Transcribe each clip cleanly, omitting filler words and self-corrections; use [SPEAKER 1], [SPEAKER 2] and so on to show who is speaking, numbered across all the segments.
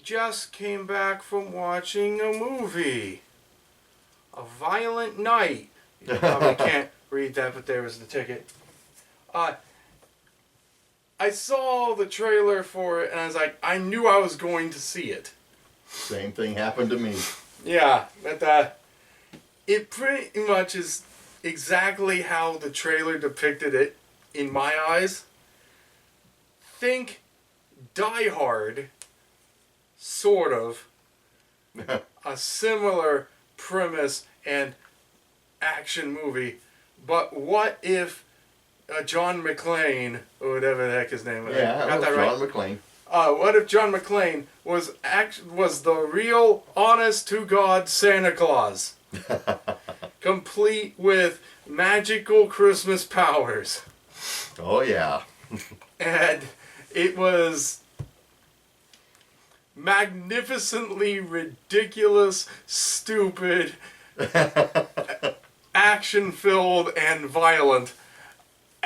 [SPEAKER 1] just came back from watching a movie. A Violent Night. You probably can't read that, but there was the ticket. I saw the trailer for it, and I was like, I knew I was going to see it.
[SPEAKER 2] Same thing happened to me.
[SPEAKER 1] Yeah, but it pretty much is exactly how the trailer depicted it in my eyes. Think Die Hard, sort of. A similar premise and action movie, but what if John McClane, or whatever the heck his name is,
[SPEAKER 2] Yeah,
[SPEAKER 1] got that
[SPEAKER 2] John
[SPEAKER 1] right?
[SPEAKER 2] McClane.
[SPEAKER 1] What if John McClane was the real, honest to God Santa Claus, complete with magical Christmas powers?
[SPEAKER 2] Oh yeah.
[SPEAKER 1] And it was magnificently ridiculous, stupid, action-filled, and violent.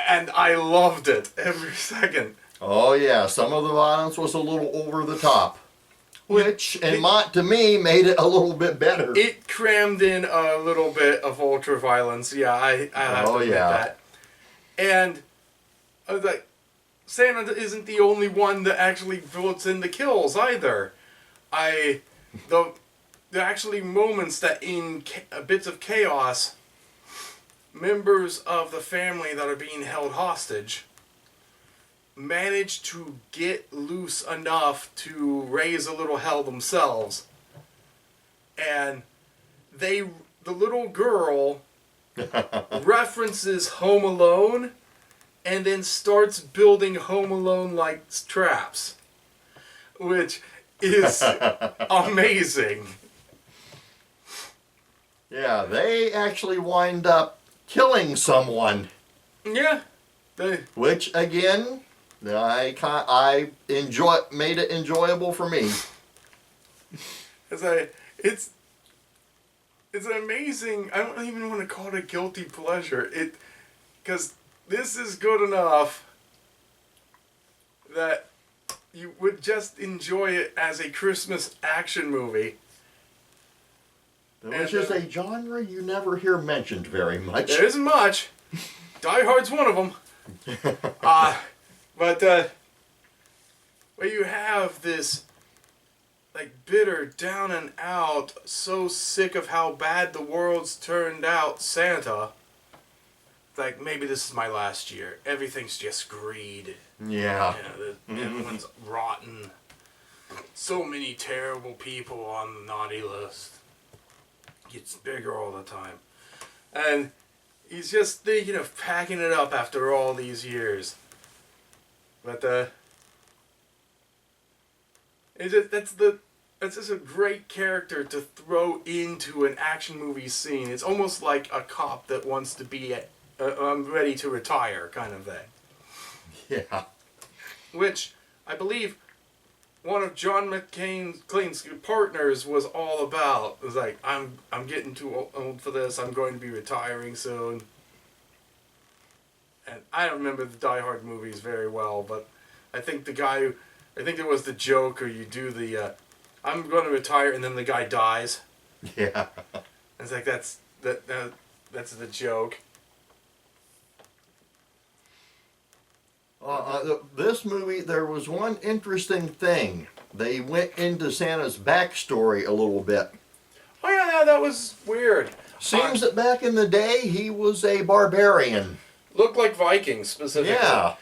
[SPEAKER 1] And I loved it every second.
[SPEAKER 2] Oh yeah, some of the violence was a little over the top, which to me made it a little bit better.
[SPEAKER 1] It crammed in a little bit of ultra violence. Yeah, I have to admit that. And I was like, Santa isn't the only one that actually builds in the kills either. There are actually moments that in bits of chaos, members of the family that are being held hostage manage to get loose enough to raise a little hell themselves. And the little girl references Home Alone and then starts building Home Alone-like traps, which is amazing.
[SPEAKER 2] Yeah, they actually wind up killing someone.
[SPEAKER 1] Yeah.
[SPEAKER 2] Which again, I made it enjoyable for me.
[SPEAKER 1] It's amazing. I don't even want to call it a guilty pleasure. Because this is good enough that you would just enjoy it as a Christmas action movie.
[SPEAKER 2] Which is a genre you never hear mentioned very much.
[SPEAKER 1] There isn't much. Die Hard's one of them. But where you have this like bitter, down and out, so sick of how bad the world's turned out Santa. Like, maybe this is my last year. Everything's just greed.
[SPEAKER 2] Yeah.
[SPEAKER 1] Everyone's rotten. So many terrible people on the naughty list. Gets bigger all the time. And he's just thinking of packing it up after all these years. But that's just a great character to throw into an action movie scene. It's almost like a cop that wants to be I'm ready to retire kind of thing.
[SPEAKER 2] Yeah.
[SPEAKER 1] Which I believe one of John McClane's partners was all about. It was like, I'm getting too old for this. I'm going to be retiring soon. And I don't remember the Die Hard movies very well, but I think I think it was the joke, or you do the, I'm going to retire, and then the guy dies.
[SPEAKER 2] Yeah.
[SPEAKER 1] It's like, that's the joke.
[SPEAKER 2] This movie, there was one interesting thing. They went into Santa's backstory a little bit.
[SPEAKER 1] Oh yeah, that was weird.
[SPEAKER 2] Seems that back in the day, he was a barbarian.
[SPEAKER 1] Looked like Vikings, specifically.
[SPEAKER 2] Yeah.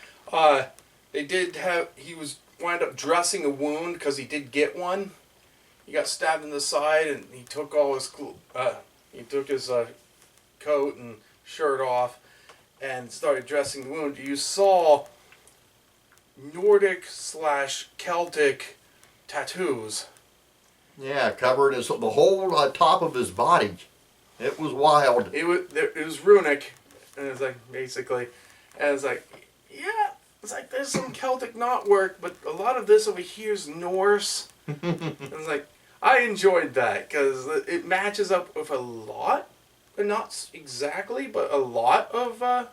[SPEAKER 1] He wound up dressing a wound because he did get one. He got stabbed in the side, and he took all his coat and shirt off and started dressing the wound. You saw Nordic/Celtic tattoos.
[SPEAKER 2] Yeah, covered the whole top of his body. It was wild.
[SPEAKER 1] It was runic, and it was like, basically, and it's like, yeah, it's like there's some Celtic knotwork, but a lot of this over here is Norse. And it's like, I enjoyed that because it matches up with a lot, but not exactly, but a lot of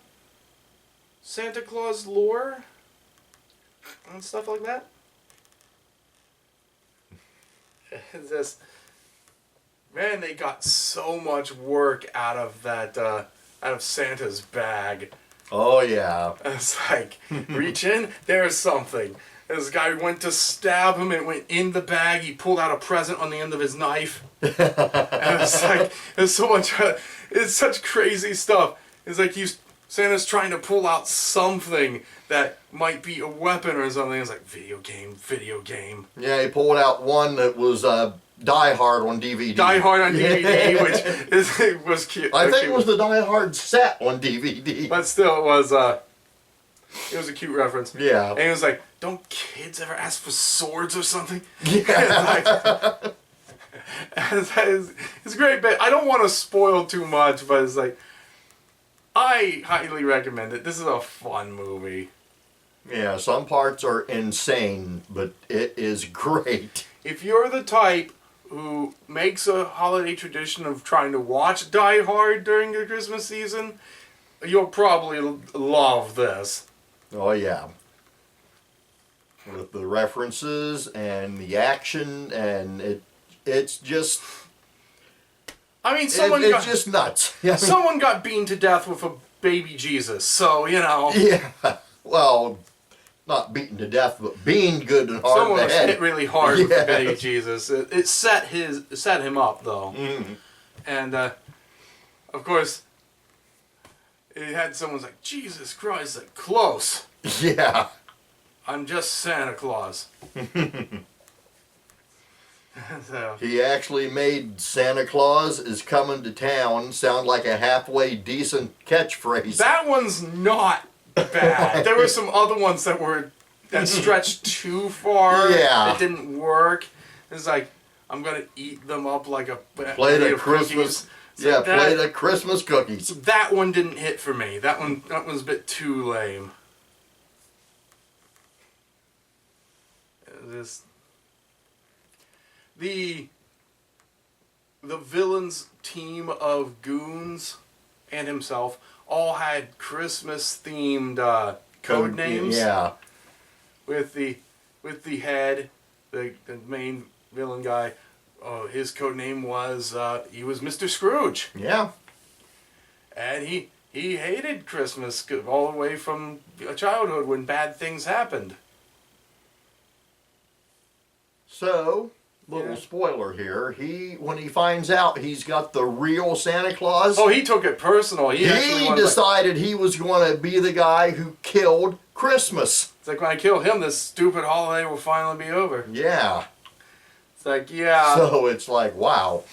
[SPEAKER 1] Santa Claus lore and stuff like that. It's just, man, they got so much work out of that, out of Santa's bag.
[SPEAKER 2] Oh, yeah.
[SPEAKER 1] It's like, reach in, there's something. This guy went to stab him, it went in the bag, he pulled out a present on the end of his knife. And it's like, there's so much, it's such crazy stuff. It's like Santa's trying to pull out something that might be a weapon or something. It's like, video game.
[SPEAKER 2] Yeah, he pulled out one that was Die Hard on DVD.
[SPEAKER 1] Die Hard on DVD, which was cute.
[SPEAKER 2] I think it was the Die Hard set on DVD.
[SPEAKER 1] But still, it was a cute reference.
[SPEAKER 2] Yeah.
[SPEAKER 1] And it was like, don't kids ever ask for swords or something?
[SPEAKER 2] Yeah.
[SPEAKER 1] It's a great bit. I don't want to spoil too much, but it's like, I highly recommend it. This is a fun movie.
[SPEAKER 2] Yeah, some parts are insane, but it is great.
[SPEAKER 1] If you're the type who makes a holiday tradition of trying to watch Die Hard during the Christmas season, you'll probably love this.
[SPEAKER 2] Oh, yeah. With the references and the action, and it's just...
[SPEAKER 1] I mean,
[SPEAKER 2] it's just nuts.
[SPEAKER 1] Someone got beaten to death with a baby Jesus, so, you know.
[SPEAKER 2] Yeah. Well, not beaten to death, but being good and hard
[SPEAKER 1] Someone
[SPEAKER 2] in the
[SPEAKER 1] was
[SPEAKER 2] head.
[SPEAKER 1] hit really hard with the baby Jesus. It set him up, though.
[SPEAKER 2] Mm.
[SPEAKER 1] And, of course, it had someone's like, Jesus Christ, like, close.
[SPEAKER 2] Yeah.
[SPEAKER 1] I'm just Santa Claus. So.
[SPEAKER 2] He actually made Santa Claus is coming to town sound like a halfway decent catchphrase.
[SPEAKER 1] That one's not bad. There were some other ones that stretched too far.
[SPEAKER 2] Yeah.
[SPEAKER 1] It didn't work. It's like, I'm going to eat them up like a
[SPEAKER 2] Plate of Christmas. Yeah, plate of Christmas cookies.
[SPEAKER 1] That one didn't hit for me. That one's a bit too lame. The villain's team of goons and himself all had Christmas themed code names.
[SPEAKER 2] Yeah.
[SPEAKER 1] With the head, the main villain guy, his code name was he was Mr. Scrooge.
[SPEAKER 2] Yeah.
[SPEAKER 1] And he hated Christmas all the way from childhood when bad things happened.
[SPEAKER 2] So, little spoiler here. When he finds out he's got the real Santa Claus.
[SPEAKER 1] Oh, he took it personal. He
[SPEAKER 2] decided he was going to be the guy who killed Christmas.
[SPEAKER 1] It's like, when I kill him, this stupid holiday will finally be over.
[SPEAKER 2] Yeah.
[SPEAKER 1] It's like, yeah.
[SPEAKER 2] So it's like, wow.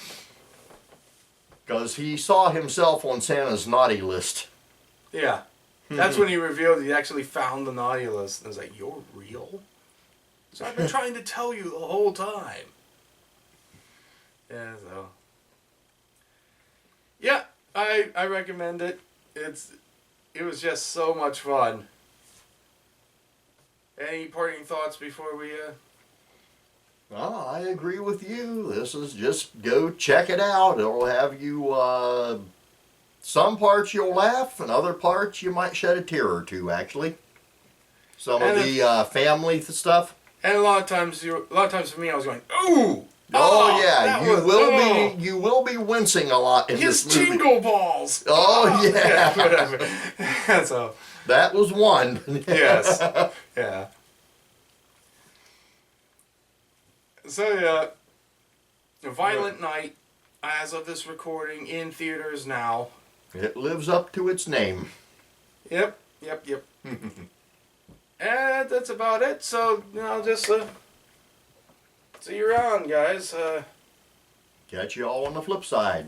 [SPEAKER 2] Because he saw himself on Santa's naughty list.
[SPEAKER 1] Yeah. That's when he revealed he actually found the naughty list. And it's like, you're real? So I've been trying to tell you the whole time. Yeah, so. Yeah, I recommend it. It was just so much fun. Any parting thoughts before we
[SPEAKER 2] Oh, I agree with you. This is just go check it out. It'll have you some parts you'll laugh and other parts you might shed a tear or two, actually. Some of the family stuff.
[SPEAKER 1] And a lot of times for me, I was going, ooh!
[SPEAKER 2] Oh yeah, you will be wincing a lot in
[SPEAKER 1] his
[SPEAKER 2] this movie.
[SPEAKER 1] jingle balls!
[SPEAKER 2] Oh yeah.
[SPEAKER 1] Whatever. So,
[SPEAKER 2] that was one.
[SPEAKER 1] yes. Yeah. So yeah, A Violent Night, as of this recording, in theaters now.
[SPEAKER 2] It lives up to its name.
[SPEAKER 1] Yep. And that's about it. So, just see you around, guys.
[SPEAKER 2] Catch you all on the flip side.